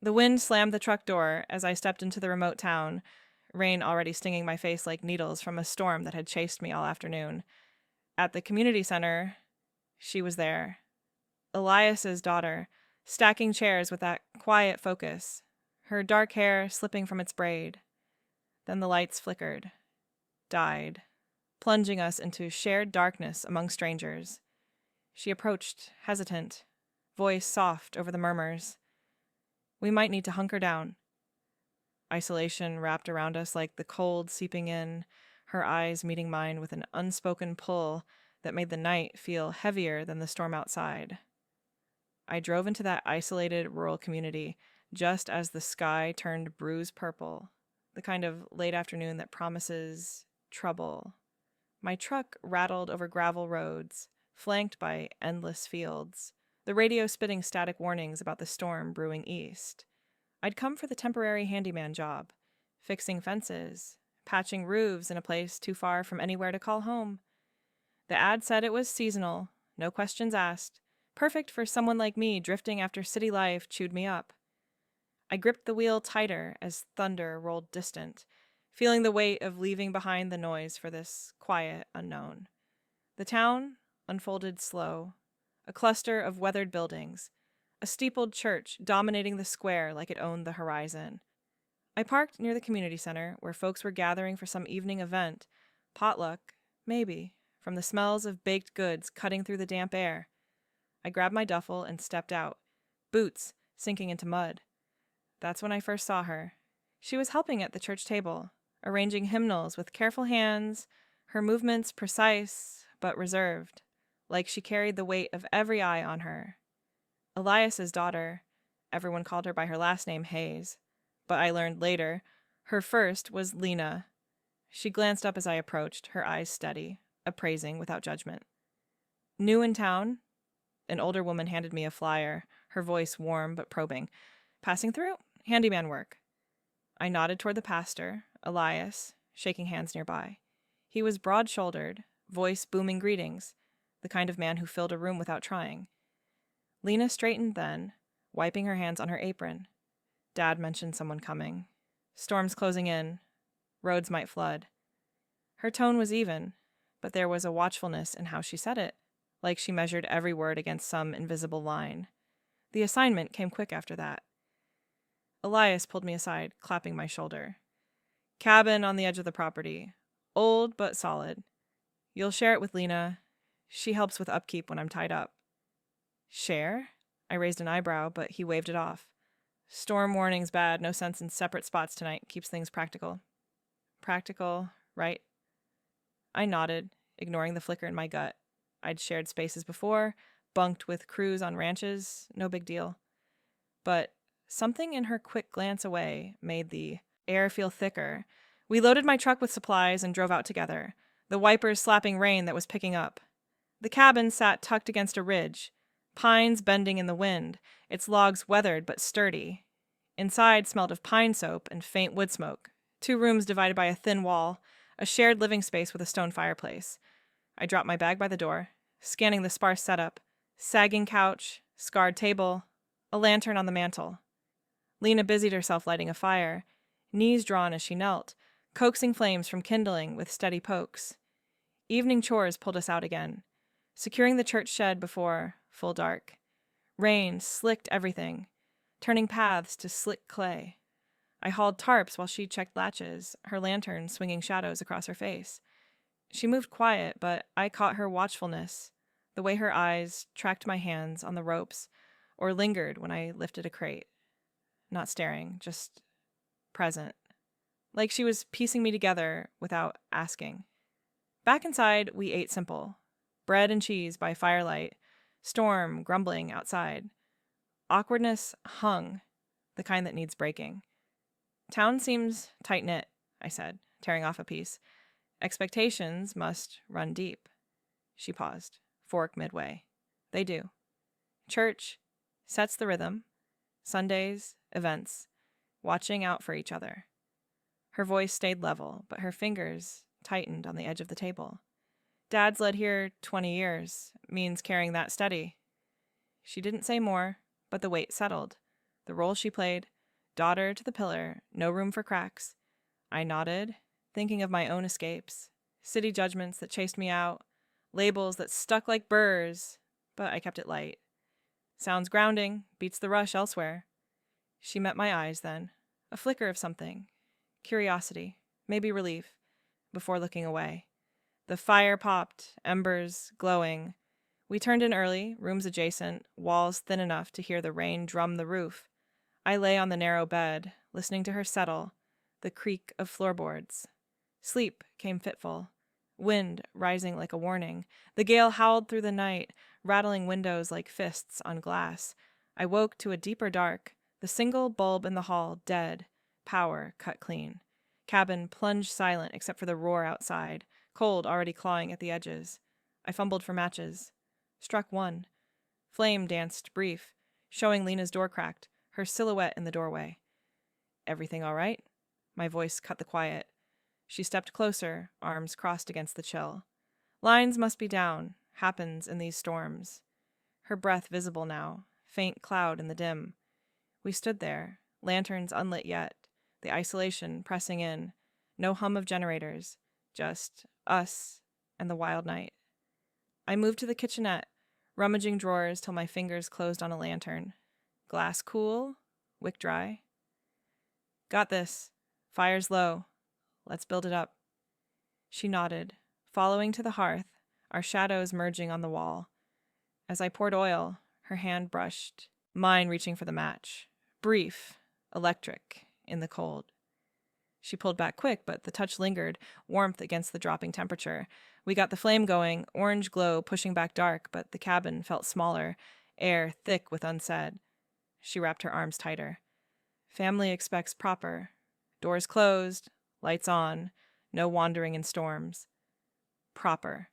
The wind slammed the truck door as I stepped into the remote town, rain already stinging my face like needles from a storm that had chased me all afternoon. At the community center, she was there. Elias's daughter, stacking chairs with that quiet focus, her dark hair slipping from its braid. Then the lights flickered, died, plunging us into shared darkness among strangers. She approached, hesitant, voice soft over the murmurs. We might need to hunker down. Isolation wrapped around us like the cold seeping in, her eyes meeting mine with an unspoken pull that made the night feel heavier than the storm outside. I drove into that isolated rural community just as the sky turned bruise purple, the kind of late afternoon that promises trouble. My truck rattled over gravel roads, flanked by endless fields, the radio spitting static warnings about the storm brewing east. I'd come for the temporary handyman job, fixing fences, patching roofs in a place too far from anywhere to call home. The ad said it was seasonal, no questions asked, perfect for someone like me drifting after city life chewed me up. I gripped the wheel tighter as thunder rolled distant, feeling the weight of leaving behind the noise for this quiet unknown. The town unfolded slow, a cluster of weathered buildings, a steepled church dominating the square like it owned the horizon. I parked near the community center where folks were gathering for some evening event, potluck, maybe, from the smells of baked goods cutting through the damp air. I grabbed my duffel and stepped out, boots sinking into mud. That's when I first saw her. She was helping at the church table, arranging hymnals with careful hands, her movements precise but reserved, like she carried the weight of every eye on her. Elias's daughter, everyone called her by her last name, Hayes, but I learned later, her first was Lena. She glanced up as I approached, her eyes steady, appraising without judgment. New in town? An older woman handed me a flyer, her voice warm but probing. Passing through? Handyman work. I nodded toward the pastor, Elias, shaking hands nearby. He was broad-shouldered, voice booming greetings, the kind of man who filled a room without trying. Lena straightened then, wiping her hands on her apron. Dad mentioned someone coming. Storms closing in. Roads might flood. Her tone was even, but there was a watchfulness in how she said it, like she measured every word against some invisible line. The assignment came quick after that. Elias pulled me aside, clapping my shoulder. Cabin on the edge of the property. Old but solid. You'll share it with Lena. She helps with upkeep when I'm tied up. Share? I raised an eyebrow, but he waved it off. Storm warning's bad, no sense in separate spots tonight, keeps things practical. Practical, right? I nodded, ignoring the flicker in my gut. I'd shared spaces before, bunked with crews on ranches, no big deal. But something in her quick glance away made the air feel thicker. We loaded my truck with supplies and drove out together, the wipers slapping rain that was picking up. The cabin sat tucked against a ridge, pines bending in the wind, its logs weathered but sturdy. Inside smelled of pine soap and faint wood smoke, 2 rooms divided by a thin wall, a shared living space with a stone fireplace. I dropped my bag by the door, scanning the sparse setup, sagging couch, scarred table, a lantern on the mantel. Lena busied herself lighting a fire, knees drawn as she knelt, coaxing flames from kindling with steady pokes. Evening chores pulled us out again, securing the church shed before full dark. Rain slicked everything, turning paths to slick clay. I hauled tarps while she checked latches, her lantern swinging shadows across her face. She moved quiet, but I caught her watchfulness, the way her eyes tracked my hands on the ropes or lingered when I lifted a crate. Not staring, just present. Like she was piecing me together without asking. Back inside, we ate simple. Bread and cheese by firelight, storm grumbling outside. Awkwardness hung, the kind that needs breaking. Town seems tight-knit, I said, tearing off a piece. Expectations must run deep. She paused, fork midway. They do. Church sets the rhythm. Sundays, events, watching out for each other. Her voice stayed level, but her fingers tightened on the edge of the table. Dad's led here 20 years, means carrying that steady. She didn't say more, but the weight settled. The role she played, Daughter to the pillar, no room for cracks. I nodded, thinking of my own escapes. City judgments that chased me out. Labels that stuck like burrs, but I kept it light. Sounds grounding, beats the rush elsewhere. She met my eyes then. A flicker of something. Curiosity, maybe relief, before looking away. The fire popped, embers glowing. We turned in early, rooms adjacent, walls thin enough to hear the rain drum the roof. I lay on the narrow bed, listening to her settle, the creak of floorboards. Sleep came fitful, wind rising like a warning. The gale howled through the night, rattling windows like fists on glass. I woke to a deeper dark, the single bulb in the hall dead, power cut clean. Cabin plunged silent except for the roar outside, cold already clawing at the edges. I fumbled for matches. Struck one. Flame danced brief, showing Lena's door cracked, her silhouette in the doorway. Everything all right? My voice cut the quiet. She stepped closer, arms crossed against the chill. Lines must be down, happens in these storms. Her breath visible now, faint cloud in the dim. We stood there, lanterns unlit yet, the isolation pressing in, no hum of generators, just us and the wild night. I moved to the kitchenette, rummaging drawers till my fingers closed on a lantern. Glass cool, wick dry. Got this. Fire's low. Let's build it up. She nodded, following to the hearth, our shadows merging on the wall. As I poured oil, her hand brushed, mine reaching for the match. Brief, electric, in the cold. She pulled back quick, but the touch lingered, warmth against the dropping temperature. We got the flame going, orange glow pushing back dark, but the cabin felt smaller, air thick with unsaid. She wrapped her arms tighter. Family expects proper. Doors closed, lights on, no wandering in storms. Proper.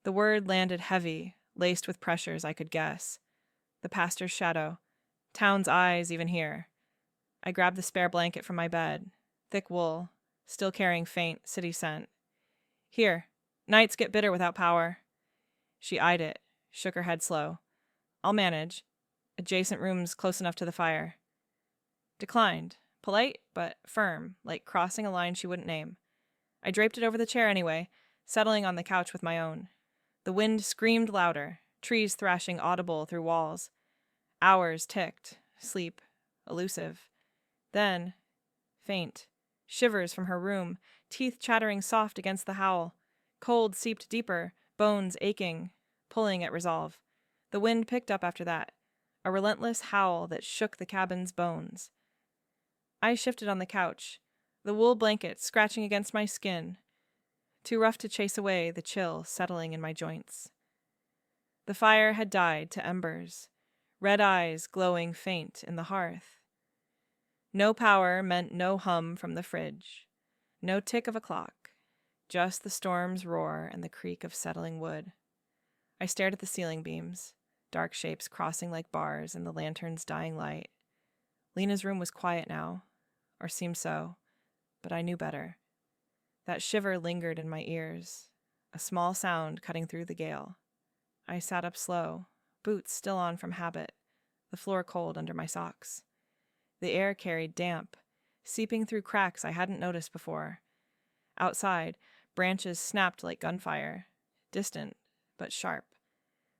The word landed heavy, laced with pressures I could guess. The pastor's shadow. Town's eyes even here. I grabbed the spare blanket from my bed. Thick wool, still carrying faint city scent. Here, nights get bitter without power. She eyed it, shook her head slow. I'll manage. Adjacent rooms close enough to the fire. Declined, polite but firm, like crossing a line she wouldn't name. I draped it over the chair anyway, settling on the couch with my own. The wind screamed louder, trees thrashing audible through walls. Hours ticked, sleep elusive. Then, faint, shivers from her room, teeth chattering soft against the howl. Cold seeped deeper, bones aching, pulling at resolve. The wind picked up after that, a relentless howl that shook the cabin's bones. I shifted on the couch, the wool blanket scratching against my skin, too rough to chase away the chill settling in my joints. The fire had died to embers, red eyes glowing faint in the hearth. No power meant no hum from the fridge, no tick of a clock, just the storm's roar and the creak of settling wood. I stared at the ceiling beams, dark shapes crossing like bars in the lantern's dying light. Lena's room was quiet now, or seemed so, but I knew better. That shiver lingered in my ears, a small sound cutting through the gale. I sat up slow, boots still on from habit, the floor cold under my socks. The air carried damp, seeping through cracks I hadn't noticed before. Outside, branches snapped like gunfire, distant but sharp.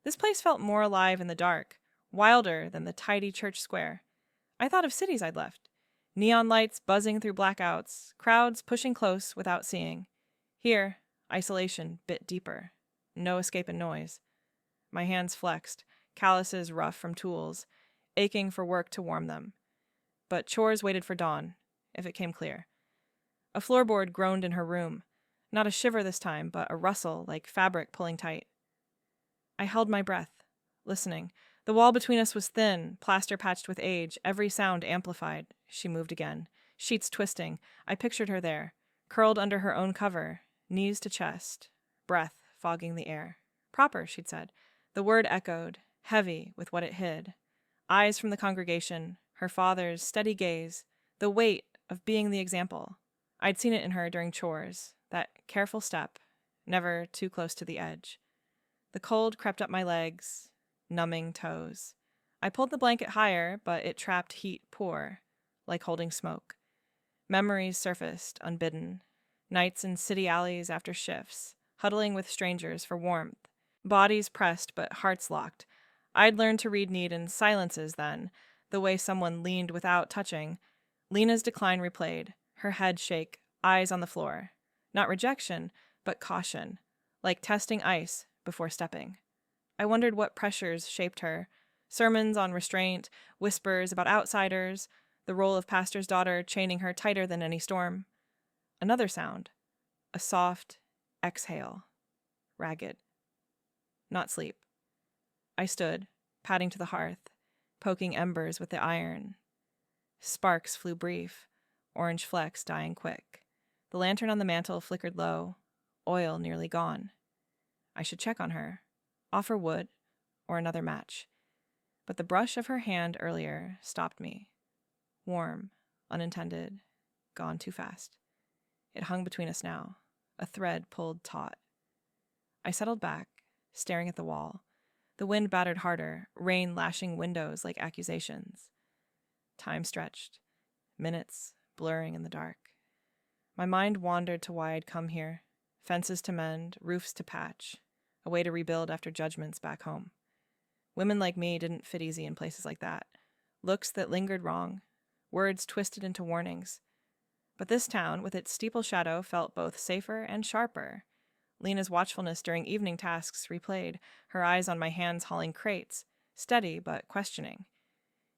This place felt more alive in the dark, wilder than the tidy church square. I thought of cities I'd left. Neon lights buzzing through blackouts, crowds pushing close without seeing. Here, isolation bit deeper. No escape and noise. My hands flexed, calluses rough from tools, aching for work to warm them. But chores waited for dawn, if it came clear. A floorboard groaned in her room. Not a shiver this time, but a rustle like fabric pulling tight. I held my breath, listening. The wall between us was thin, plaster patched with age, every sound amplified. She moved again, sheets twisting. I pictured her there, curled under her own cover, knees to chest, breath fogging the air. Proper, she'd said. The word echoed, heavy with what it hid. Eyes from the congregation, her father's steady gaze, the weight of being the example. I'd seen it in her during chores, that careful step, never too close to the edge. The cold crept up my legs, numbing toes. I pulled the blanket higher, but it trapped heat poor. like holding smoke. Memories surfaced, unbidden. Nights in city alleys after shifts, huddling with strangers for warmth. Bodies pressed, but hearts locked. I'd learned to read need in silences then, the way someone leaned without touching. Lena's decline replayed, her head shake, eyes on the floor. Not rejection, but caution, like testing ice before stepping. I wondered what pressures shaped her. Sermons on restraint, whispers about outsiders, the role of pastor's daughter chaining her tighter than any storm. Another sound, a soft exhale, ragged. Not sleep. I stood, padding to the hearth, poking embers with the iron. Sparks flew brief, orange flecks dying quick. The lantern on the mantel flickered low, oil nearly gone. I should check on her, offer wood, or another match. But the brush of her hand earlier stopped me. Warm, unintended, gone too fast. It hung between us now, a thread pulled taut. I settled back, staring at the wall. The wind battered harder, rain lashing windows like accusations. Time stretched, minutes blurring in the dark. My mind wandered to why I'd come here. Fences to mend, roofs to patch, a way to rebuild after judgments back home. Women like me didn't fit easy in places like that. Looks that lingered wrong, words twisted into warnings. But this town, with its steeple shadow, felt both safer and sharper. Lena's watchfulness during evening tasks replayed, her eyes on my hands hauling crates, steady but questioning.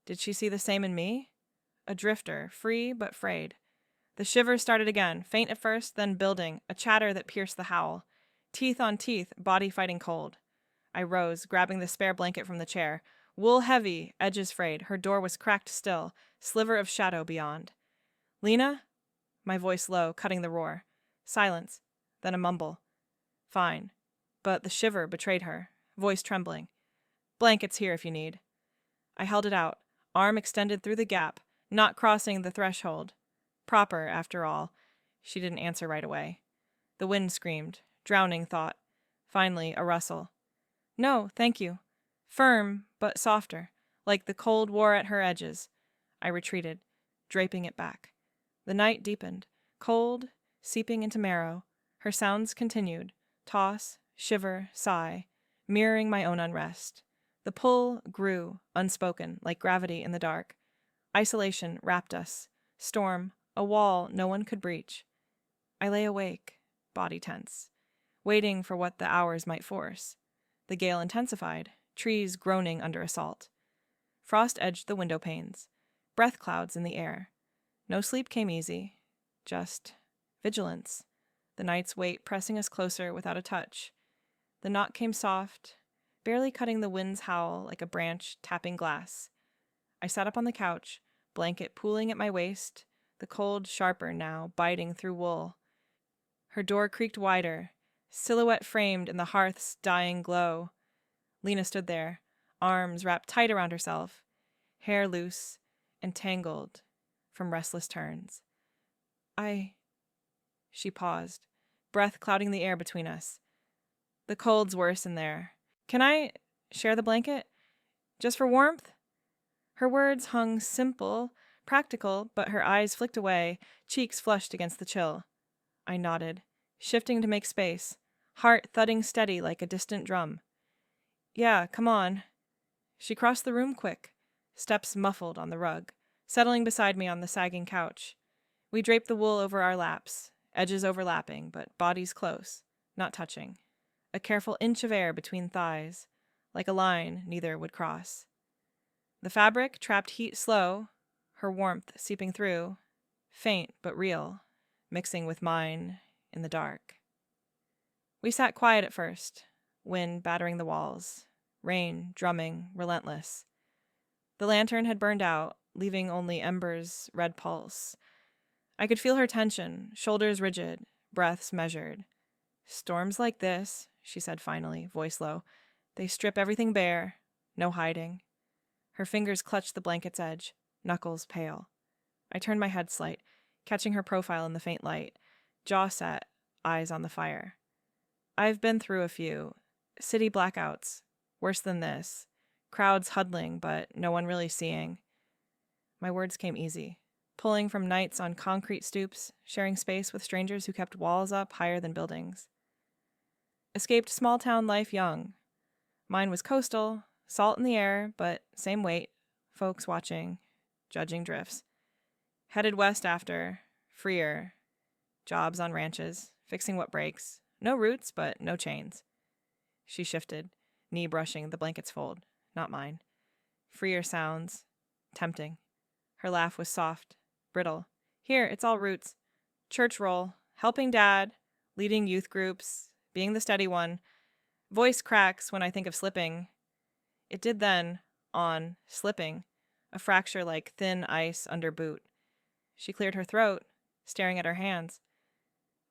Did she see the same in me? A drifter, free but frayed. The shivers started again, faint at first, then building, a chatter that pierced the howl. Teeth on teeth, body fighting cold. I rose, grabbing the spare blanket from the chair. Wool heavy, edges frayed. Her door was cracked still, sliver of shadow beyond. Lena? My voice low, cutting the roar. Silence, then a mumble. Fine. But the shiver betrayed her, voice trembling. Blankets here if you need. I held it out, arm extended through the gap, not crossing the threshold. Proper, after all. She didn't answer right away. The wind screamed, drowning thought. Finally, a rustle. No, thank you. Firm, but softer, like the cold war at her edges. I retreated, draping it back. The night deepened, cold, seeping into marrow. Her sounds continued, toss, shiver, sigh, mirroring my own unrest. The pull grew, unspoken, like gravity in the dark. Isolation wrapped us. Storm, a wall no one could breach. I lay awake, body tense, waiting for what the hours might force. The gale intensified, trees groaning under assault. Frost edged the window panes, breath clouds in the air. No sleep came easy, just vigilance, the night's weight pressing us closer without a touch. The knock came soft, barely cutting the wind's howl like a branch tapping glass. I sat up on the couch, blanket pooling at my waist, the cold sharper now, biting through wool. Her door creaked wider, silhouette framed in the hearth's dying glow. Lena stood there, arms wrapped tight around herself, hair loose and tangled from restless turns. She paused, breath clouding the air between us. The cold's worse in there. Can I share the blanket? Just for warmth? Her words hung simple, practical, but her eyes flicked away, cheeks flushed against the chill. I nodded, shifting to make space, heart thudding steady like a distant drum. Yeah, come on. She crossed the room quick, steps muffled on the rug, settling beside me on the sagging couch. We draped the wool over our laps, edges overlapping, but bodies close, not touching. A careful inch of air between thighs, like a line neither would cross. The fabric trapped heat slow, her warmth seeping through, faint but real, mixing with mine in the dark. We sat quiet at first, wind battering the walls, rain drumming, relentless. The lantern had burned out, leaving only embers' red pulse. I could feel her tension, shoulders rigid, breaths measured. Storms like this, she said finally, voice low, they strip everything bare, no hiding. Her fingers clutched the blanket's edge, knuckles pale. I turned my head slight, catching her profile in the faint light, jaw set, eyes on the fire. I've been through a few. City blackouts. Worse than this. Crowds huddling, but no one really seeing. My words came easy, pulling from nights on concrete stoops, sharing space with strangers who kept walls up higher than buildings. Escaped small-town life young. Mine was coastal, salt in the air, but same weight, folks watching, judging drifts. Headed west after, freer, jobs on ranches, fixing what breaks, no roots, but no chains. She shifted, knee brushing the blanket's fold, not mine. Freer sounds, tempting. Her laugh was soft, brittle. Here, it's all roots. Church roll, helping dad, leading youth groups, being the steady one. Voice cracks when I think of slipping. It did then, on, slipping, a fracture like thin ice under boot. She cleared her throat, staring at her hands.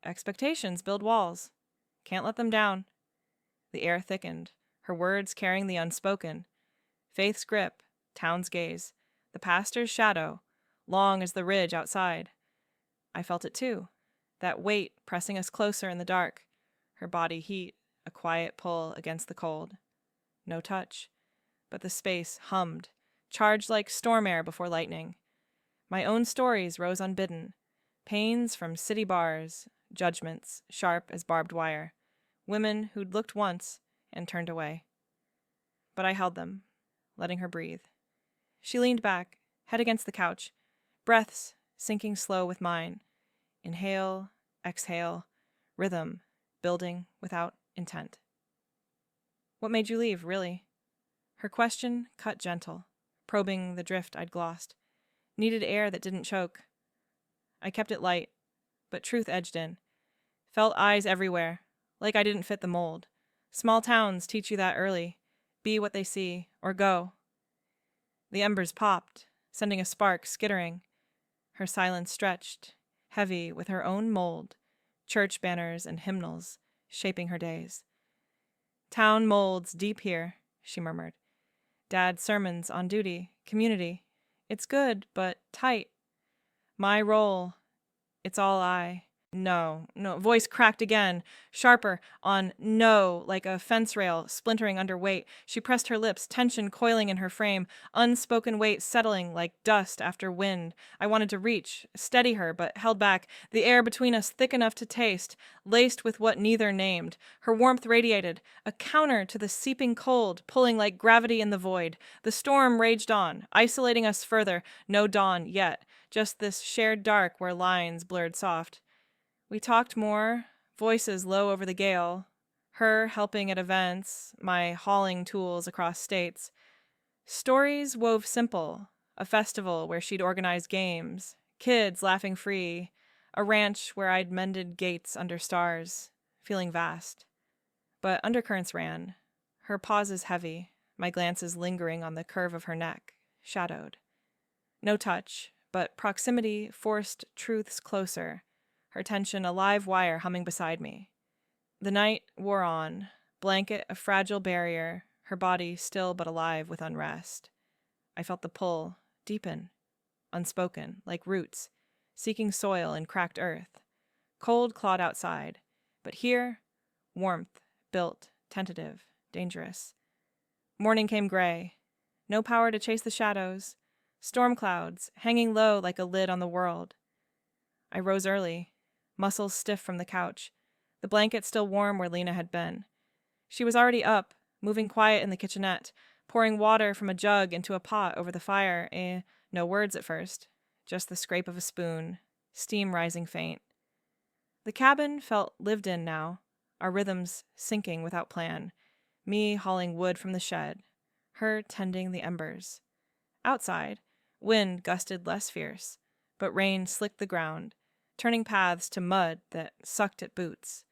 Expectations build walls. Can't let them down. The air thickened, her words carrying the unspoken. Faith's grip, town's gaze, the pastor's shadow, long as the ridge outside. I felt it too, that weight pressing us closer in the dark, her body heat, a quiet pull against the cold. No touch, but the space hummed, charged like storm air before lightning. My own stories rose unbidden, pains from city bars, judgments sharp as barbed wire, women who'd looked once and turned away. But I held them, letting her breathe. She leaned back, head against the couch, breaths sinking slow with mine. Inhale, exhale, rhythm, building without intent. What made you leave, really? Her question cut gentle, probing the drift I'd glossed. Needed air that didn't choke. I kept it light, but truth edged in. Felt eyes everywhere, like I didn't fit the mold. Small towns teach you that early. Be what they see, or go. The embers popped, sending a spark skittering. Her silence stretched, heavy with her own mold, church banners and hymnals shaping her days. Town molds deep here, she murmured. Dad's sermons on duty, community. It's good, but tight. My role, it's all I. No, voice cracked again, sharper, on no, like a fence rail splintering under weight. She pressed her lips, tension coiling in her frame, unspoken weight settling like dust after wind. I wanted to reach, steady her, but held back, the air between us thick enough to taste, laced with what neither named. Her warmth radiated, a counter to the seeping cold, pulling like gravity in the void. The storm raged on, isolating us further, no dawn yet, just this shared dark where lines blurred soft. We talked more, voices low over the gale, her helping at events, my hauling tools across states. Stories wove simple, a festival where she'd organized games, kids laughing free, a ranch where I'd mended gates under stars, feeling vast. But undercurrents ran, her pauses heavy, my glances lingering on the curve of her neck, shadowed. No touch, but proximity forced truths closer, her tension a live wire humming beside me. The night wore on, blanket a fragile barrier, her body still but alive with unrest. I felt the pull deepen, unspoken, like roots, seeking soil in cracked earth. Cold clawed outside, but here, warmth, built, tentative, dangerous. Morning came gray, no power to chase the shadows, storm clouds hanging low like a lid on the world. I rose early, muscles stiff from the couch, the blanket still warm where Lena had been. She was already up, moving quiet in the kitchenette, pouring water from a jug into a pot over the fire. No words at first, just the scrape of a spoon, steam rising faint. The cabin felt lived in now, our rhythms syncing without plan, me hauling wood from the shed, her tending the embers. Outside, wind gusted less fierce, but rain slicked the ground, turning paths to mud that sucked at boots.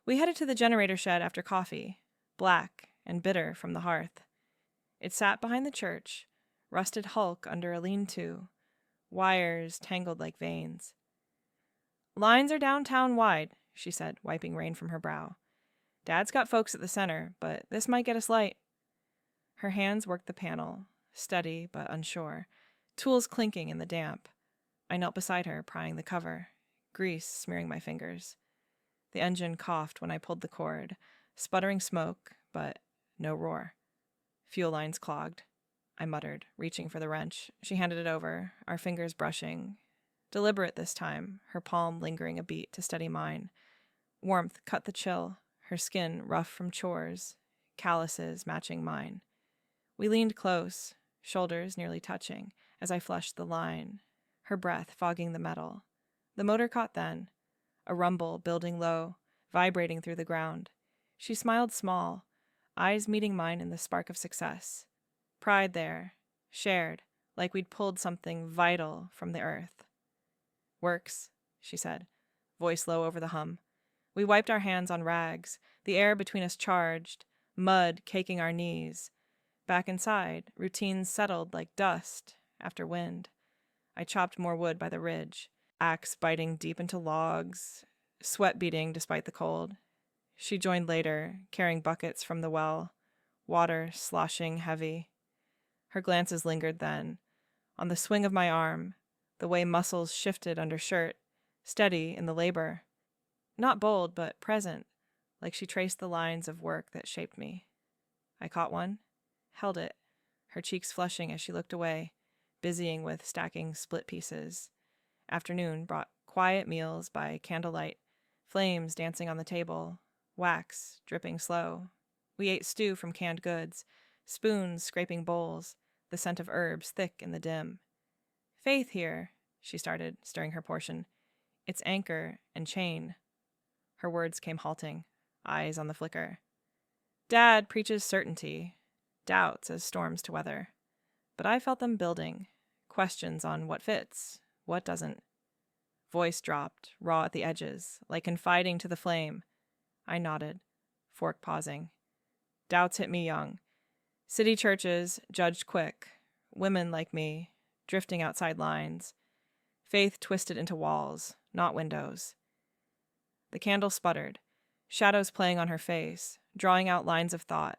We headed to the generator shed after coffee, black and bitter from the hearth. It sat behind the church, rusted hulk under a lean-to, wires tangled like veins. Lines are downtown wide, she said, wiping rain from her brow. Dad's got folks at the center, but this might get us light. Her hands worked the panel, steady but unsure, tools clinking in the damp. I knelt beside her, prying the cover, grease smearing my fingers. The engine coughed when I pulled the cord, sputtering smoke, but no roar. Fuel lines clogged. I muttered, reaching for the wrench. She handed it over, our fingers brushing. Deliberate this time, her palm lingering a beat to steady mine. Warmth cut the chill, her skin rough from chores, calluses matching mine. We leaned close, shoulders nearly touching, as I flushed the line, her breath fogging the metal. The motor caught then, a rumble building low, vibrating through the ground. She smiled small, eyes meeting mine in the spark of success. Pride there, shared, like we'd pulled something vital from the earth. "Works," she said, voice low over the hum. We wiped our hands on rags, the air between us charged, mud caking our knees. Back inside, routines settled like dust after wind. I chopped more wood by the ridge, axe biting deep into logs, sweat beading despite the cold. She joined later, carrying buckets from the well, water sloshing heavy. Her glances lingered then, on the swing of my arm, the way muscles shifted under shirt, steady in the labor. Not bold, but present, like she traced the lines of work that shaped me. I caught one, held it, her cheeks flushing as she looked away, busying with stacking split pieces. Afternoon brought quiet meals by candlelight, flames dancing on the table, wax dripping slow. We ate stew from canned goods, spoons scraping bowls, the scent of herbs thick in the dim. "Faith here," she started, stirring her portion. "It's anchor and chain." Her words came halting, eyes on the flicker. "Dad preaches certainty, doubts as storms to weather. But I felt them building, questions on what fits, what doesn't." Voice dropped, raw at the edges, like confiding to the flame. I nodded, fork pausing. Doubts hit me young. City churches, judged quick. Women like me, drifting outside lines. Faith twisted into walls, not windows. The candle sputtered, shadows playing on her face, drawing out lines of thought.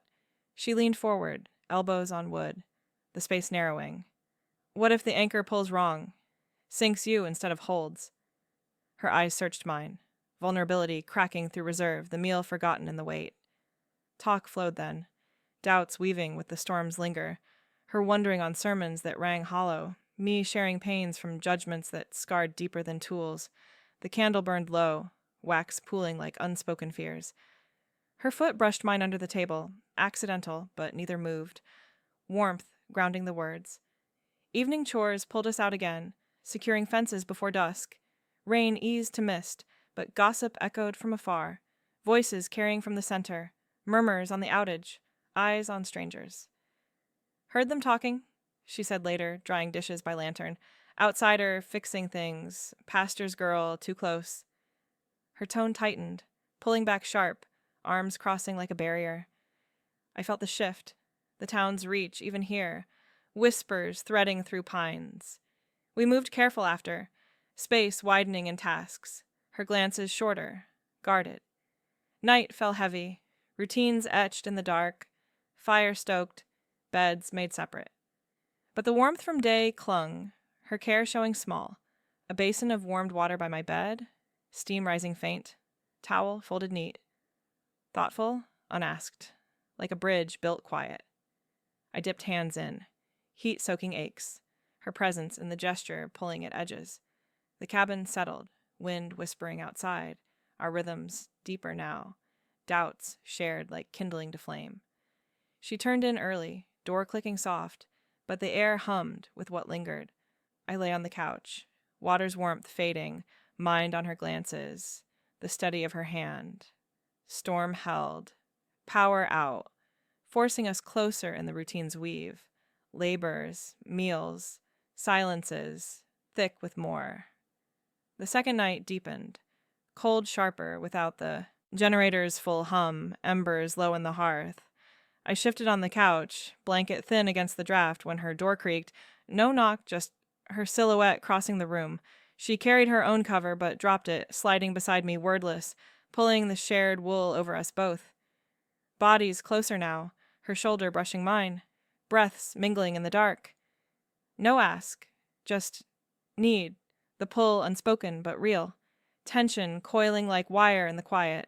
She leaned forward, elbows on wood, the space narrowing. "What if the anchor pulls wrong? Sinks you instead of holds?" Her eyes searched mine, vulnerability cracking through reserve, the meal forgotten in the wait. Talk flowed then, doubts weaving with the storm's linger, her wondering on sermons that rang hollow, me sharing pains from judgments that scarred deeper than tools. The candle burned low, wax pooling like unspoken fears. Her foot brushed mine under the table, accidental, but neither moved. Warmth grounding the words. Evening chores pulled us out again, securing fences before dusk. Rain eased to mist, but gossip echoed from afar, voices carrying from the center, murmurs on the outage, eyes on strangers. "Heard them talking," she said later, drying dishes by lantern. "Outsider fixing things, pastor's girl too close." Her tone tightened, pulling back sharp, arms crossing like a barrier. I felt the shift, the town's reach even here, whispers threading through pines. We moved careful after, space widening in tasks, her glances shorter, guarded. Night fell heavy, routines etched in the dark, fire stoked, beds made separate. But the warmth from day clung, her care showing small, a basin of warmed water by my bed, steam rising faint, towel folded neat. Thoughtful, unasked, like a bridge built quiet. I dipped hands in, heat soaking aches, her presence in the gesture pulling at edges. The cabin settled, wind whispering outside, our rhythms deeper now, doubts shared like kindling to flame. She turned in early, door clicking soft, but the air hummed with what lingered. I lay on the couch, water's warmth fading, mind on her glances, the steady of her hand. Storm held, power out, forcing us closer in the routine's weave. Labors, meals, silences, thick with more. The second night deepened, cold sharper without the generator's full hum, embers low in the hearth. I shifted on the couch, blanket thin against the draft when her door creaked. No knock, just her silhouette crossing the room. She carried her own cover but dropped it, sliding beside me wordless, pulling the shared wool over us both. Bodies closer now, her shoulder brushing mine, breaths mingling in the dark. No ask, just need, the pull unspoken but real, tension coiling like wire in the quiet.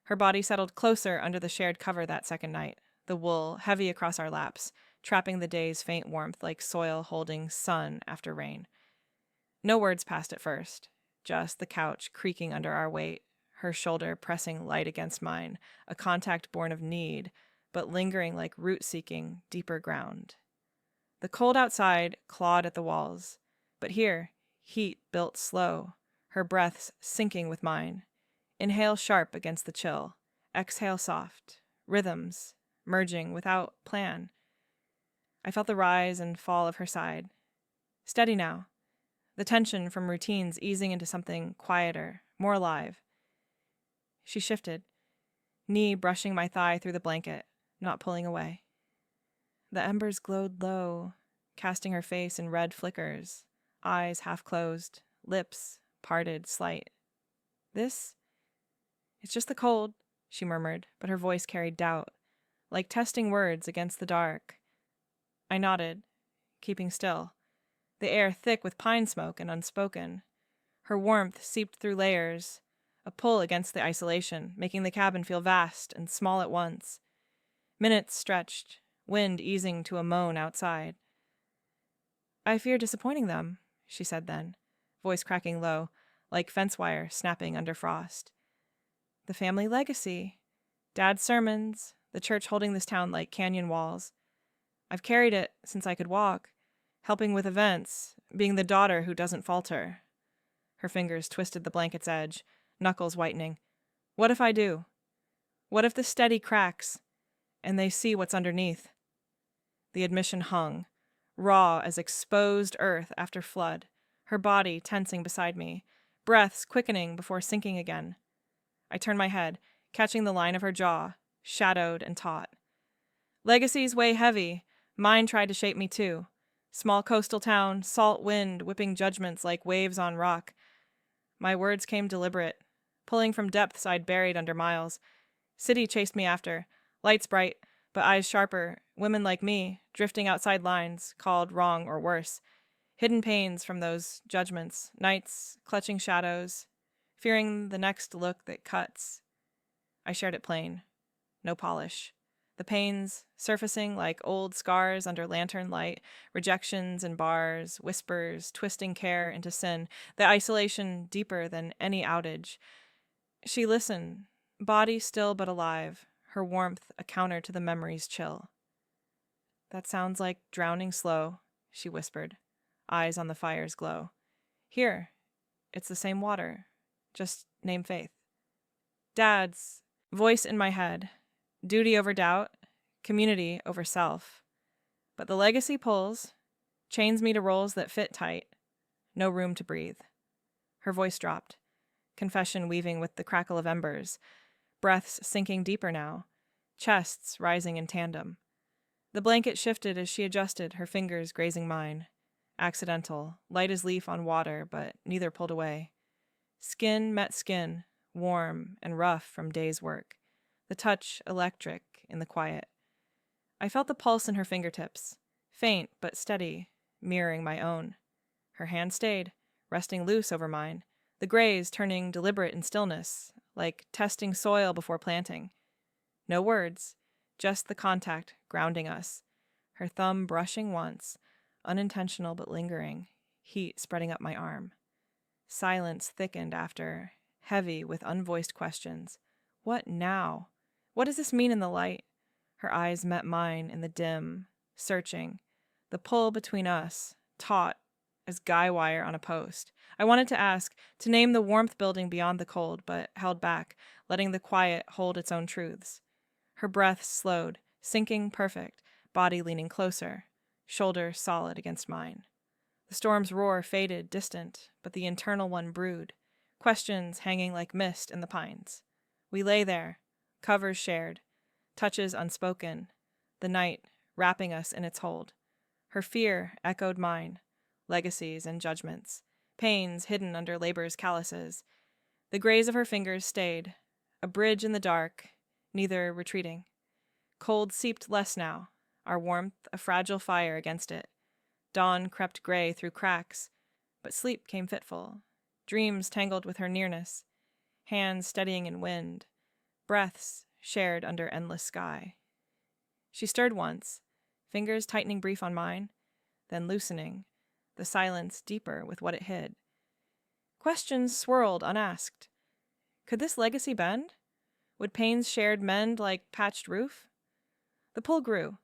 Her body settled closer under the shared cover that second night, the wool heavy across our laps, trapping the day's faint warmth like soil holding sun after rain. No words passed at first, just the couch creaking under our weight, her shoulder pressing light against mine, a contact born of need, but lingering like root-seeking deeper ground. The cold outside clawed at the walls, but here, heat built slow, her breaths sinking with mine. Inhale sharp against the chill, exhale soft, rhythms, merging without plan. I felt the rise and fall of her side. Steady now, the tension from routines easing into something quieter, more alive. She shifted, knee brushing my thigh through the blanket, not pulling away. The embers glowed low, casting her face in red flickers, eyes half closed, lips parted slight. This? It's just the cold, she murmured, but her voice carried doubt, like testing words against the dark. I nodded, keeping still, the air thick with pine smoke and unspoken. Her warmth seeped through layers, a pull against the isolation, making the cabin feel vast and small at once. Minutes stretched, wind easing to a moan outside. I fear disappointing them, she said then, voice cracking low, like fence wire snapping under frost. The family legacy, Dad's sermons, the church holding this town like canyon walls. I've carried it since I could walk, helping with events, being the daughter who doesn't falter. Her fingers twisted the blanket's edge, knuckles whitening. What if I do? What if the steady cracks, and they see what's underneath? The admission hung, raw as exposed earth after flood, her body tensing beside me, breaths quickening before sinking again. I turned my head, catching the line of her jaw, shadowed and taut. Legacies weigh heavy. Mine tried to shape me too. Small coastal town, salt wind whipping judgments like waves on rock. My words came deliberate, pulling from depths I'd buried under miles. City chased me after, lights bright, but eyes sharper, women like me, drifting outside lines, called wrong or worse. Hidden pains from those judgments, nights, clutching shadows, fearing the next look that cuts. I shared it plain. No polish. The pains, surfacing like old scars under lantern light, rejections and bars, whispers, twisting care into sin, the isolation deeper than any outage. She listened, body still but alive, her warmth a counter to the memory's chill. That sounds like drowning slow, she whispered, eyes on the fire's glow. Here, it's the same water, just name faith. Dad's voice in my head. Duty over doubt, community over self. But the legacy pulls, chains me to roles that fit tight. No room to breathe. Her voice dropped, confession weaving with the crackle of embers, breaths sinking deeper now, chests rising in tandem. The blanket shifted as she adjusted, her fingers grazing mine. Accidental, light as leaf on water, but neither pulled away. Skin met skin, warm and rough from day's work. The touch electric in the quiet. I felt the pulse in her fingertips, faint but steady, mirroring my own. Her hand stayed, resting loose over mine, the graze turning deliberate in stillness, like testing soil before planting. No words, just the contact grounding us, her thumb brushing once, unintentional but lingering, heat spreading up my arm. Silence thickened after, heavy with unvoiced questions. What now? What does this mean in the light? Her eyes met mine in the dim, searching. The pull between us, taut as guy wire on a post. I wanted to ask, to name the warmth building beyond the cold, but held back, letting the quiet hold its own truths. Her breath slowed, sinking perfect, body leaning closer, shoulder solid against mine. The storm's roar faded, distant, but the internal one brewed, questions hanging like mist in the pines. We lay there, covers shared, touches unspoken, the night wrapping us in its hold. Her fear echoed mine, legacies and judgments, pains hidden under labor's calluses. The graze of her fingers stayed, a bridge in the dark, neither retreating. Cold seeped less now, our warmth a fragile fire against it. Dawn crept gray through cracks, but sleep came fitful, dreams tangled with her nearness, hands steadying in wind, breaths shared under endless sky. She stirred once, fingers tightening brief on mine, then loosening, the silence deeper with what it hid. Questions swirled unasked. Could this legacy bend? Would pains shared mend like patched roof? The pull grew,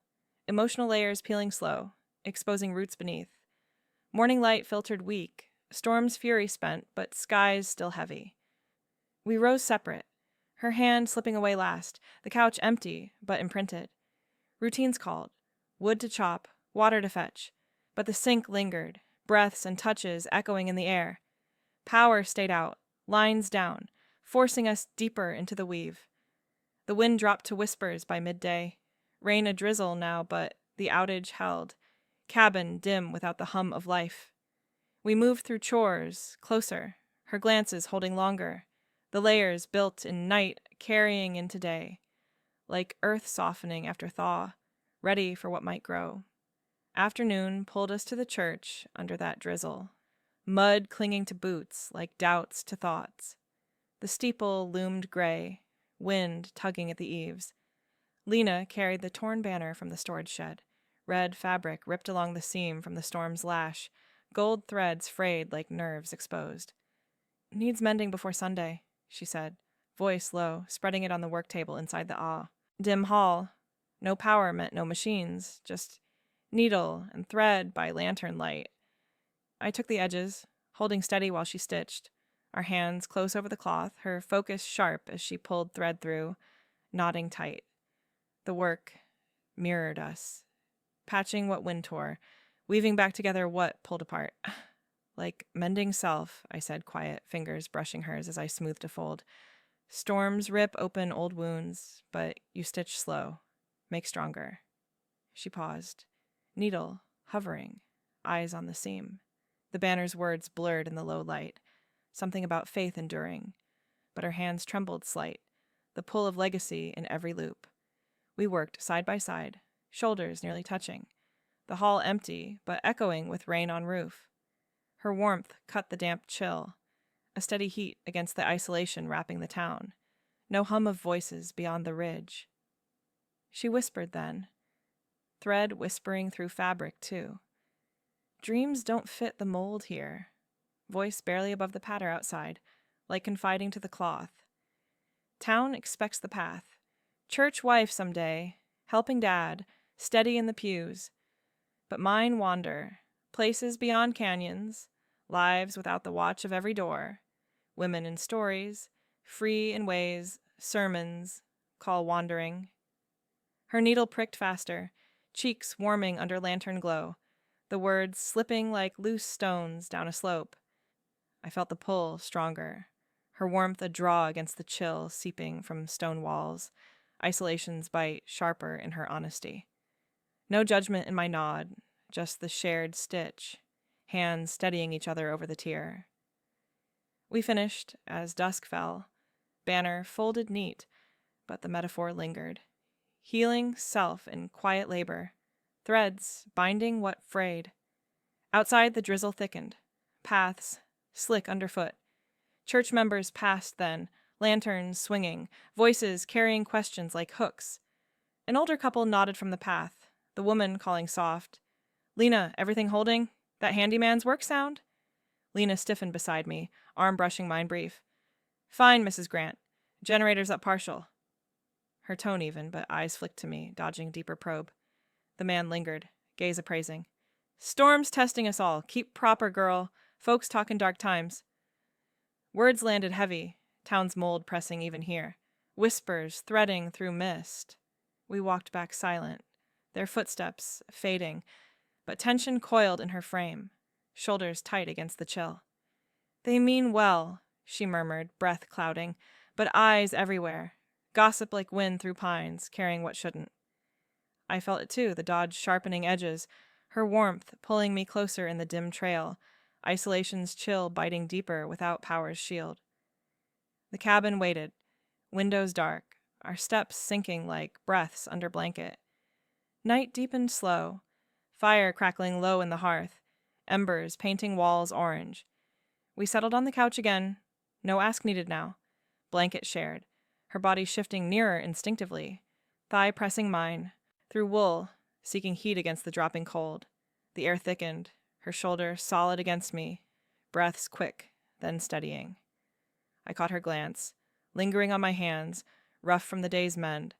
emotional layers peeling slow, exposing roots beneath. Morning light filtered weak, storm's fury spent, but skies still heavy. We rose separate, her hand slipping away last, the couch empty but imprinted. Routines called, wood to chop, water to fetch, but the sink lingered, breaths and touches echoing in the air. Power stayed out, lines down, forcing us deeper into the weave. The wind dropped to whispers by midday. Rain a drizzle now, but the outage held. Cabin dim without the hum of life. We moved through chores, closer, her glances holding longer, the layers built in night carrying into day, like earth softening after thaw, ready for what might grow. Afternoon pulled us to the church under that drizzle, mud clinging to boots like doubts to thoughts. The steeple loomed gray, wind tugging at the eaves. Lena carried the torn banner from the storage shed, red fabric ripped along the seam from the storm's lash, gold threads frayed like nerves exposed. Needs mending before Sunday, she said, voice low, spreading it on the work table inside the dim hall. No power meant no machines, just needle and thread by lantern light. I took the edges, holding steady while she stitched, our hands close over the cloth, her focus sharp as she pulled thread through, knotting tight. The work mirrored us, patching what wind tore, weaving back together what pulled apart. Like mending self, I said, quiet, fingers brushing hers as I smoothed a fold. Storms rip open old wounds, but you stitch slow, make stronger. She paused, needle hovering, eyes on the seam. The banner's words blurred in the low light, something about faith enduring, but her hands trembled slight, the pull of legacy in every loop. We worked side by side, shoulders nearly touching, the hall empty but echoing with rain on roof. Her warmth cut the damp chill, a steady heat against the isolation wrapping the town, no hum of voices beyond the ridge. She whispered then, thread whispering through fabric too. Dreams don't fit the mold here, voice barely above the patter outside, like confiding to the cloth. Town expects the path, church wife someday, helping dad, steady in the pews. But mine wander, places beyond canyons, lives without the watch of every door, women in stories, free in ways, sermons, call wandering. Her needle pricked faster, cheeks warming under lantern glow, the words slipping like loose stones down a slope. I felt the pull stronger, her warmth a draw against the chill seeping from stone walls, isolation's bite sharper in her honesty. No judgment in my nod, just the shared stitch, hands steadying each other over the tier. We finished as dusk fell, banner folded neat, but the metaphor lingered. Healing self in quiet labor, threads binding what frayed. Outside the drizzle thickened, paths slick underfoot. Church members passed then, lanterns swinging, voices carrying questions like hooks. An older couple nodded from the path, the woman calling soft, "Lena, everything holding? That handyman's work sound?" Lena stiffened beside me, arm brushing mine brief. "Fine, Mrs. Grant. Generator's up partial." Her tone even, but eyes flicked to me, dodging deeper probe. The man lingered, gaze appraising. "Storm's testing us all. Keep proper, girl. Folks talkin' dark times." Words landed heavy, town's mold pressing even here. Whispers threading through mist. We walked back silent, their footsteps fading, but tension coiled in her frame, shoulders tight against the chill. "They mean well," she murmured, breath clouding, but eyes everywhere. Gossip like wind through pines, carrying what shouldn't. I felt it too, the Dodge sharpening edges, her warmth pulling me closer in the dim trail, isolation's chill biting deeper without power's shield. The cabin waited, windows dark, our steps sinking like breaths under blanket. Night deepened slow, fire crackling low in the hearth, embers painting walls orange. We settled on the couch again, no ask needed now, blanket shared, her body shifting nearer instinctively, thigh pressing mine, through wool, seeking heat against the dropping cold. The air thickened, her shoulder solid against me, breaths quick, then steadying. I caught her glance, lingering on my hands, rough from the day's mend,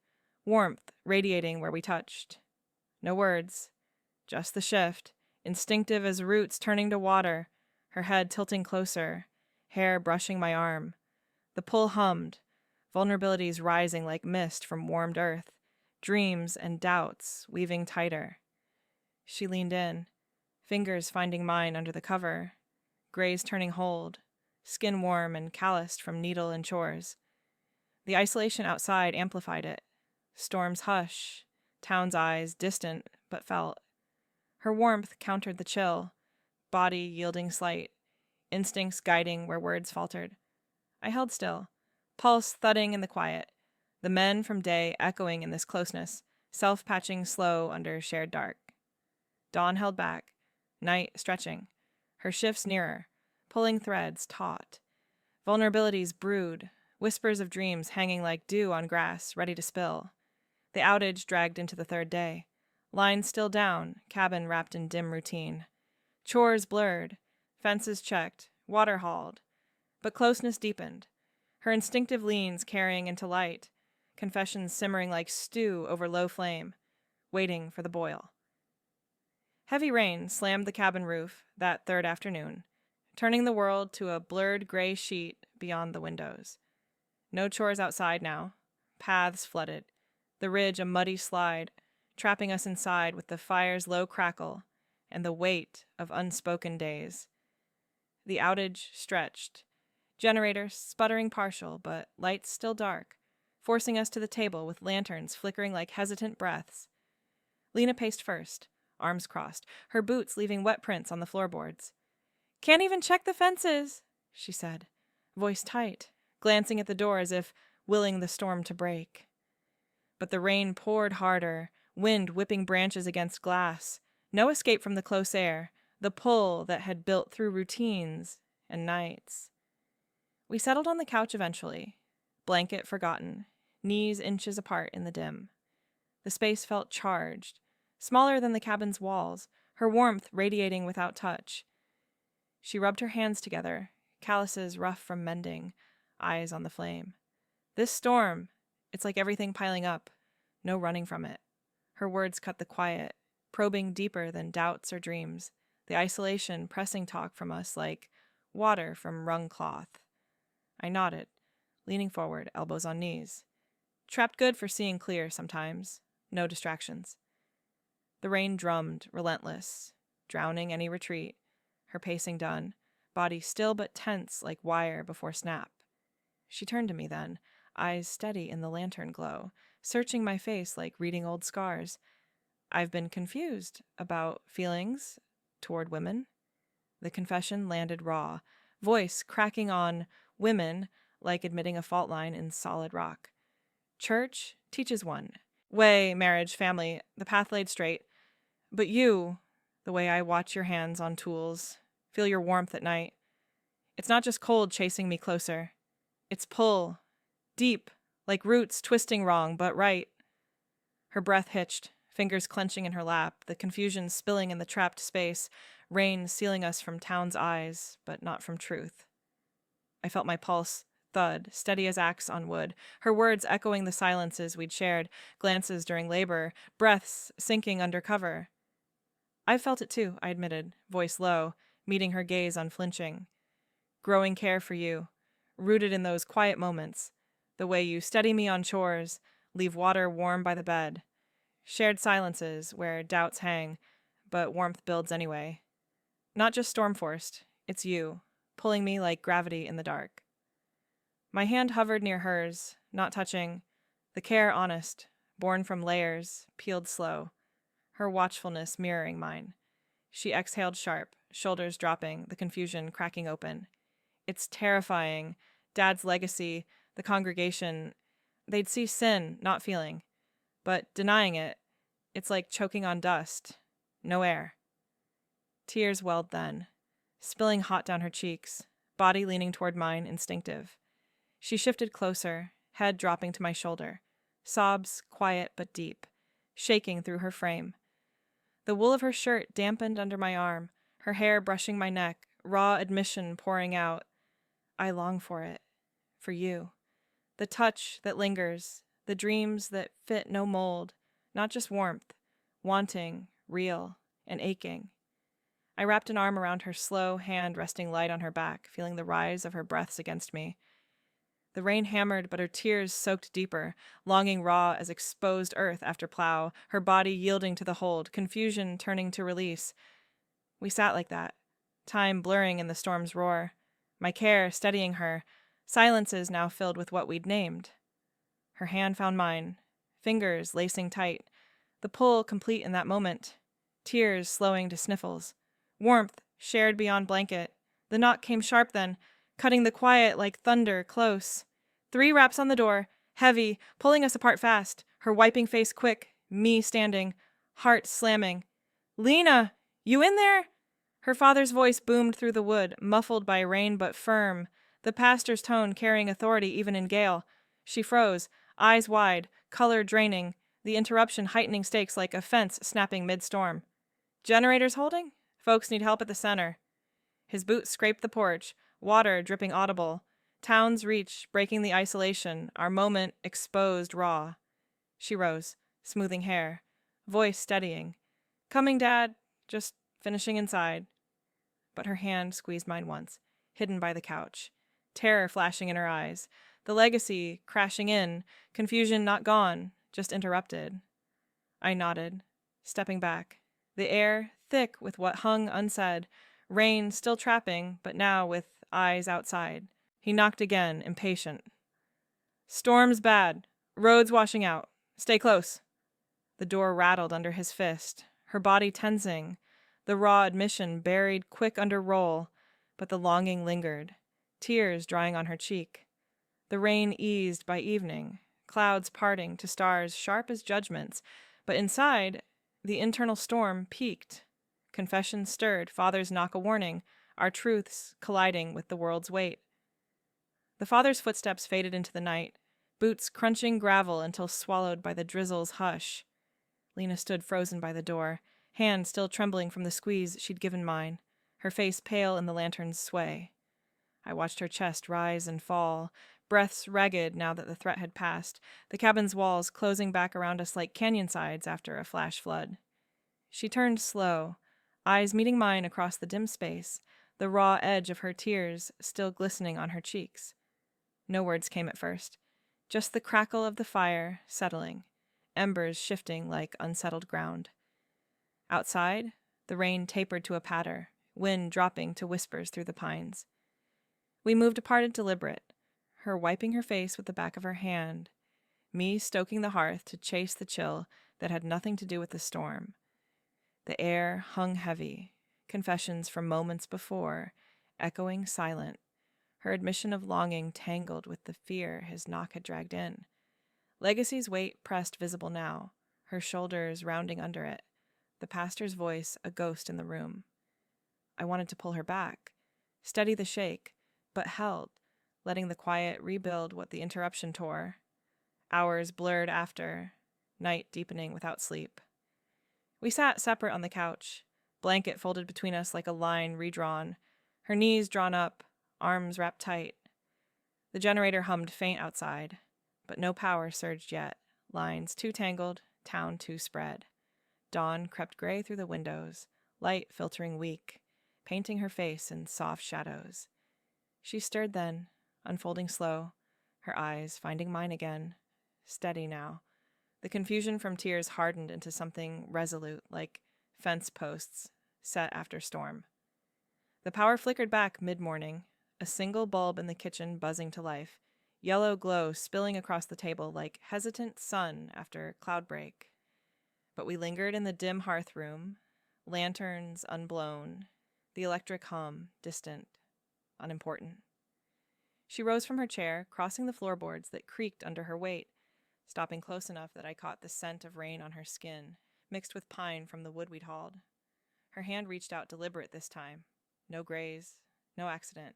warmth radiating where we touched. No words, just the shift, instinctive as roots turning to water, her head tilting closer, hair brushing my arm. The pull hummed, vulnerabilities rising like mist from warmed earth, dreams and doubts weaving tighter. She leaned in, fingers finding mine under the cover, grays turning hold, skin warm and calloused from needle and chores. The isolation outside amplified it. Storm's hush, town's eyes distant but felt. Her warmth countered the chill, body yielding slight, instincts guiding where words faltered. I held still, pulse thudding in the quiet, the men from day echoing in this closeness, self-patching slow under shared dark. Dawn held back, night stretching, her shifts nearer, pulling threads taut. Vulnerabilities brewed, whispers of dreams hanging like dew on grass, ready to spill. The outage dragged into the third day. Lines still down, cabin wrapped in dim routine. Chores blurred, fences checked, water hauled. But closeness deepened, her instinctive leans carrying into light, confessions simmering like stew over low flame, waiting for the boil. Heavy rain slammed the cabin roof that third afternoon, turning the world to a blurred gray sheet beyond the windows. No chores outside now, paths flooded, the ridge a muddy slide, trapping us inside with the fire's low crackle and the weight of unspoken days. The outage stretched, generator sputtering partial, but lights still dark, forcing us to the table with lanterns flickering like hesitant breaths. Lena paced first, arms crossed, her boots leaving wet prints on the floorboards. "Can't even check the fences," she said, voice tight, glancing at the door as if willing the storm to break. But the rain poured harder, wind whipping branches against glass, no escape from the close air, the pull that had built through routines and nights. We settled on the couch eventually, blanket forgotten, knees inches apart in the dim. The space felt charged, smaller than the cabin's walls, her warmth radiating without touch. She rubbed her hands together, calluses rough from mending, eyes on the flame. This storm, it's like everything piling up, no running from it. Her words cut the quiet, probing deeper than doubts or dreams, the isolation pressing talk from us like water from wrung cloth. I nodded, leaning forward, elbows on knees. Trapped good for seeing clear sometimes, no distractions. The rain drummed, relentless, drowning any retreat, her pacing done, body still but tense like wire before snap. She turned to me then, eyes steady in the lantern glow, searching my face like reading old scars. "I've been confused about feelings toward women." The confession landed raw, voice cracking on women like admitting a fault line in solid rock. Church teaches one. Way, marriage, family, the path laid straight. But you, the way I watch your hands on tools, feel your warmth at night. It's not just cold chasing me closer. It's pull, deep, like roots twisting wrong, but right. Her breath hitched, fingers clenching in her lap, the confusion spilling in the trapped space, rain sealing us from town's eyes, but not from truth. I felt my pulse thud, steady as axe on wood, her words echoing the silences we'd shared, glances during labor, breaths sinking under cover. "I felt it too," I admitted, voice low, meeting her gaze unflinching. "Growing care for you, rooted in those quiet moments, the way you steady me on chores, leave water warm by the bed. Shared silences where doubts hang, but warmth builds anyway. Not just storm-forced, it's you, pulling me like gravity in the dark." My hand hovered near hers, not touching, the care honest, born from layers, peeled slow, her watchfulness mirroring mine. She exhaled sharp, shoulders dropping, the confusion cracking open. "It's terrifying. Dad's legacy, the congregation, they'd see sin, not feeling. But denying it, it's like choking on dust. No air." Tears welled then, spilling hot down her cheeks, body leaning toward mine, instinctive. She shifted closer, head dropping to my shoulder, sobs quiet but deep, shaking through her frame, The wool of her shirt dampened under my arm, her hair brushing my neck, raw admission pouring out. I long for it. For you. The touch that lingers, the dreams that fit no mold, not just warmth, wanting, real, and aching. I wrapped an arm around her slow hand resting light on her back, feeling the rise of her breaths against me. The rain hammered, but her tears soaked deeper, longing raw as exposed earth after plow, her body yielding to the hold, confusion turning to release. We sat like that, time blurring in the storm's roar, my care steadying her, silences now filled with what we'd named. Her hand found mine, fingers lacing tight, the pull complete in that moment, tears slowing to sniffles, warmth shared beyond blanket. The knock came sharp then, cutting the quiet like thunder close. 3 raps on the door, heavy, pulling us apart fast, her wiping face quick, me standing, heart slamming. "Lena, you in there?" Her father's voice boomed through the wood, muffled by rain but firm, the pastor's tone carrying authority even in gale. She froze, eyes wide, color draining, the interruption heightening stakes like a fence snapping mid-storm. "Generators holding? Folks need help at the center." His boots scraped the porch, water dripping audible. Town's reach, breaking the isolation, our moment exposed raw. She rose, smoothing hair, voice steadying. "Coming, Dad. Just finishing inside." But her hand squeezed mine once, hidden by the couch. Terror flashing in her eyes. The legacy crashing in, confusion not gone, just interrupted. I nodded, stepping back. The air thick with what hung unsaid, rain still trapping, but now with eyes outside. He knocked again, impatient. "Storm's bad. Roads washing out. Stay close." The door rattled under his fist, her body tensing, the raw admission buried quick under roll, but the longing lingered, tears drying on her cheek. The rain eased by evening, clouds parting to stars sharp as judgments, but inside, the internal storm peaked. Confession stirred, father's knock a warning, our truths colliding with the world's weight. The father's footsteps faded into the night, boots crunching gravel until swallowed by the drizzle's hush. Lena stood frozen by the door, hand still trembling from the squeeze she'd given mine, her face pale in the lantern's sway. I watched her chest rise and fall, breaths ragged now that the threat had passed, the cabin's walls closing back around us like canyon sides after a flash flood. She turned slow, eyes meeting mine across the dim space, the raw edge of her tears still glistening on her cheeks. No words came at first, just the crackle of the fire settling, embers shifting like unsettled ground. Outside, the rain tapered to a patter, wind dropping to whispers through the pines. We moved apart and deliberate, her wiping her face with the back of her hand, me stoking the hearth to chase the chill that had nothing to do with the storm. The air hung heavy, confessions from moments before, echoing silent, her admission of longing tangled with the fear his knock had dragged in. Legacy's weight pressed visible now, her shoulders rounding under it, the pastor's voice a ghost in the room. I wanted to pull her back, steady the shake, but held, letting the quiet rebuild what the interruption tore. Hours blurred after, night deepening without sleep. We sat separate on the couch, blanket folded between us like a line redrawn, her knees drawn up, arms wrapped tight. The generator hummed faint outside, but no power surged yet, lines too tangled, town too spread. Dawn crept gray through the windows, light filtering weak, painting her face in soft shadows. She stirred then, unfolding slow, her eyes finding mine again, steady now. The confusion from tears hardened into something resolute, like fence posts set after storm. The power flickered back mid-morning, a single bulb in the kitchen buzzing to life, yellow glow spilling across the table like hesitant sun after cloud break. But we lingered in the dim hearth room, lanterns unblown, the electric hum distant, unimportant. She rose from her chair, crossing the floorboards that creaked under her weight, stopping close enough that I caught the scent of rain on her skin, mixed with pine from the wood we'd hauled. Her hand reached out deliberate this time. No graze, no accident.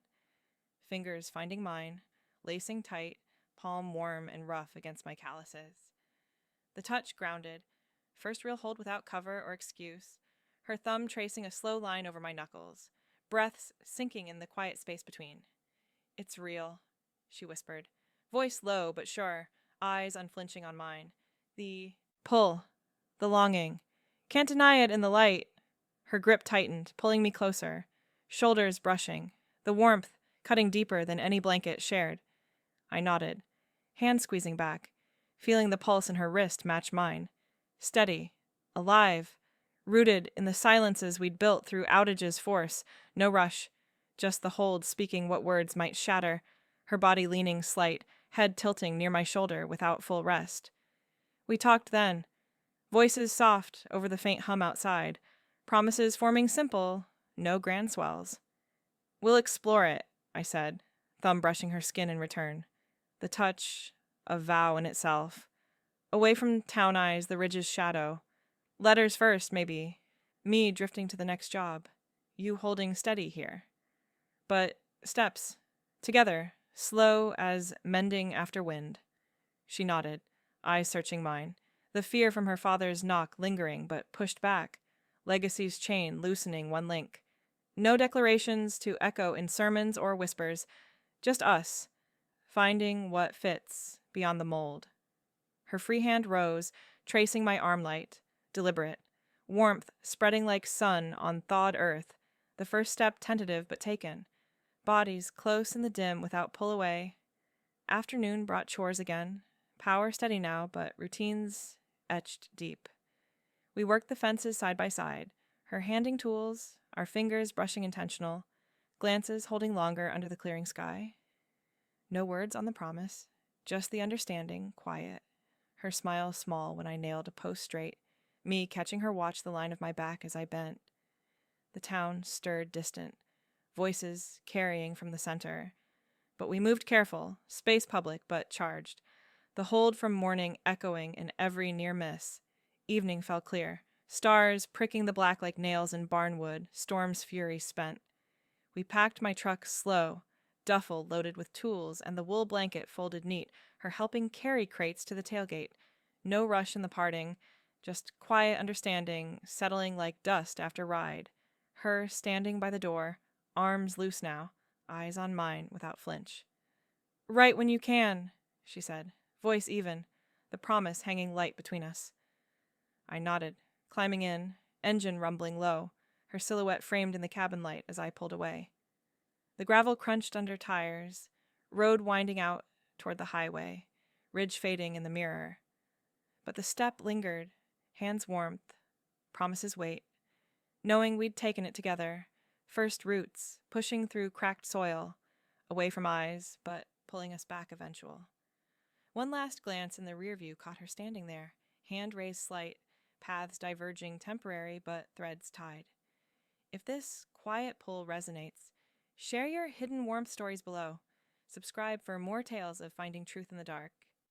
Fingers finding mine, lacing tight, palm warm and rough against my calluses. The touch grounded, First real hold without cover or excuse, her thumb tracing a slow line over my knuckles, breaths sinking in the quiet space between. "It's real," she whispered, voice low but sure, eyes unflinching on mine. "The pull, the longing. Can't deny it in the light." Her grip tightened, pulling me closer, shoulders brushing, the warmth cutting deeper than any blanket shared. I nodded, hand squeezing back, feeling the pulse in her wrist match mine. Steady, alive, rooted in the silences we'd built through outage's force, no rush, just the hold speaking what words might shatter, her body leaning slight, head tilting near my shoulder without full rest. We talked then, voices soft over the faint hum outside, promises forming simple, no grand swells. "We'll explore it," I said, thumb brushing her skin in return. The touch, a vow in itself. Away from town eyes, the ridge's shadow. Letters first, maybe. Me drifting to the next job. You holding steady here. But steps. Together, slow as mending after wind. She nodded, eyes searching mine. The fear from her father's knock lingering, but pushed back. Legacy's chain loosening one link. No declarations to echo in sermons or whispers. Just us, finding what fits beyond the mold. Her free hand rose, tracing my arm light, deliberate. Warmth spreading like sun on thawed earth. The first step tentative but taken. Bodies close in the dim without pull away. Afternoon brought chores again. Power steady now, but routines etched deep. We worked the fences side by side, her handing tools, our fingers brushing intentional, glances holding longer under the clearing sky. No words on the promise, just the understanding, quiet. Her smile small when I nailed a post straight, me catching her watch the line of my back as I bent. The town stirred distant, voices carrying from the center. But we moved careful, space public but charged. The hold from morning echoing in every near miss. Evening fell clear, stars pricking the black like nails in barnwood, storm's fury spent. We packed my truck slow, duffel loaded with tools and the wool blanket folded neat, her helping carry crates to the tailgate. No rush in the parting, just quiet understanding, settling like dust after ride. Her standing by the door, arms loose now, eyes on mine without flinch. "Right when you can," she said, voice even, the promise hanging light between us. I nodded, climbing in, engine rumbling low, her silhouette framed in the cabin light as I pulled away. The gravel crunched under tires, road winding out toward the highway, ridge fading in the mirror. But the step lingered, hands warmth, promises weight, knowing we'd taken it together, first roots, pushing through cracked soil, away from eyes, but pulling us back eventual. One last glance in the rear view caught her standing there, hand raised slight, paths diverging temporary but threads tied. If this quiet pull resonates, share your hidden warmth stories below. Subscribe for more tales of finding truth in the dark.